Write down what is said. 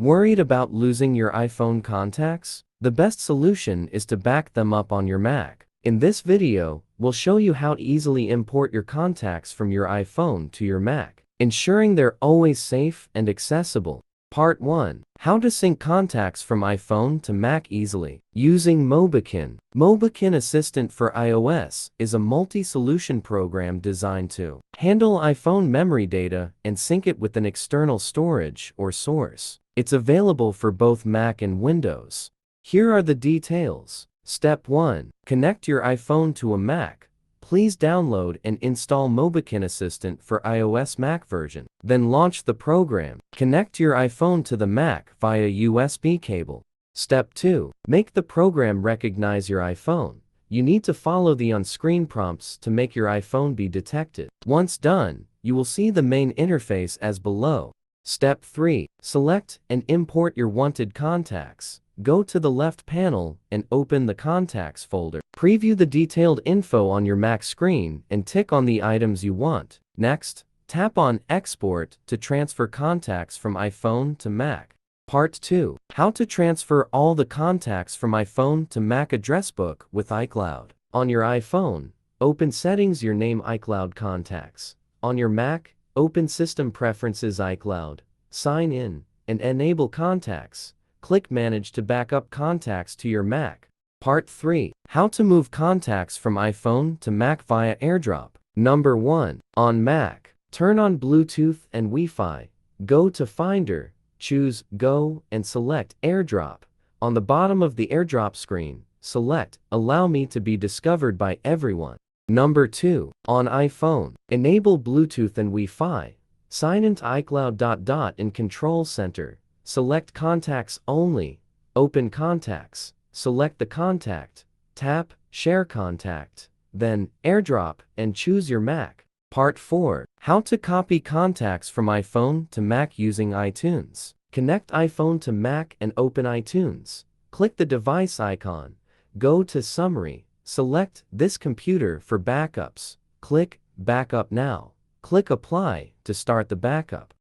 Worried about losing your iPhone contacts? The best solution is to back them up on your Mac. In this video, we'll show you how to easily import your contacts from your iPhone to your Mac, ensuring they're always safe and accessible. Part 1. How to sync contacts from iPhone to Mac easily. Using MobiKin. MobiKin Assistant for iOS is a multi-solution program designed to handle iPhone memory data and sync it with an external storage or source. It's available for both Mac and Windows. Here are the details. Step 1. Connect your iPhone to a Mac. Please download and install MobiKin Assistant for iOS Mac version. Then launch the program. Connect your iPhone to the Mac via USB cable. Step 2. Make the program recognize your iPhone. You need to follow the on-screen prompts to make your iPhone be detected. Once done, you will see the main interface as below. Step 3. Select and import your wanted contacts. Go to the left panel and open the Contacts folder. Preview the detailed info on your Mac screen and tick on the items you want. Next, tap on Export to transfer contacts from iPhone to Mac. Part 2. How to transfer all the contacts from iPhone to Mac address book with iCloud. On your iPhone, open Settings, your name iCloud Contacts. On your Mac, open System Preferences iCloud, Sign in, and Enable Contacts. Click Manage to back up contacts to your Mac. Part 3. How to move contacts from iPhone to Mac via Airdrop. Number 1. On Mac, turn on Bluetooth and Wi-Fi. Go to Finder, choose Go and select Airdrop. On the bottom of the Airdrop screen, select Allow me to be discovered by everyone. Number 2. On iPhone, enable Bluetooth and Wi-Fi. Sign into iCloud. In Control Center. Select Contacts Only. Open Contacts. Select the contact. Tap Share Contact. Then Airdrop and choose your Mac. Part 4. How to copy contacts from iPhone to Mac using iTunes. Connect iPhone to Mac and open iTunes. Click the device icon. Go to Summary. Select this computer for backups. Click Backup Now. Click Apply to start the backup.